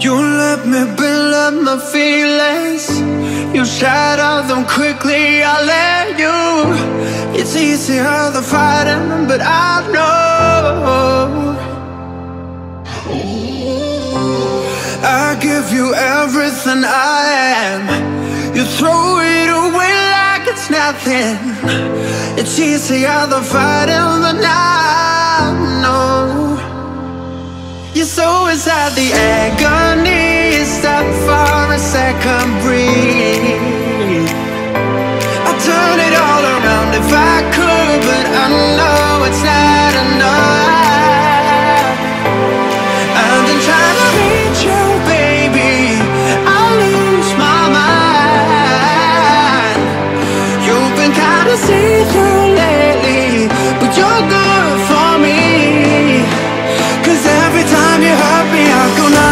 You let me build up my feelings. You shatter them quickly, I let you. It's easier than fighting, but I know I give you everything I am. You throw it away like it's nothing. It's easier than fighting, but I know you're so inside the agony. Stop for a second, breathe. I'd turn it all around if I could, but I know it's not enough. I've been trying to reach you, baby. I lose my mind. You've been kinda see-through lately, but you're good for me. 'Cause every time you hurt me, I go numb.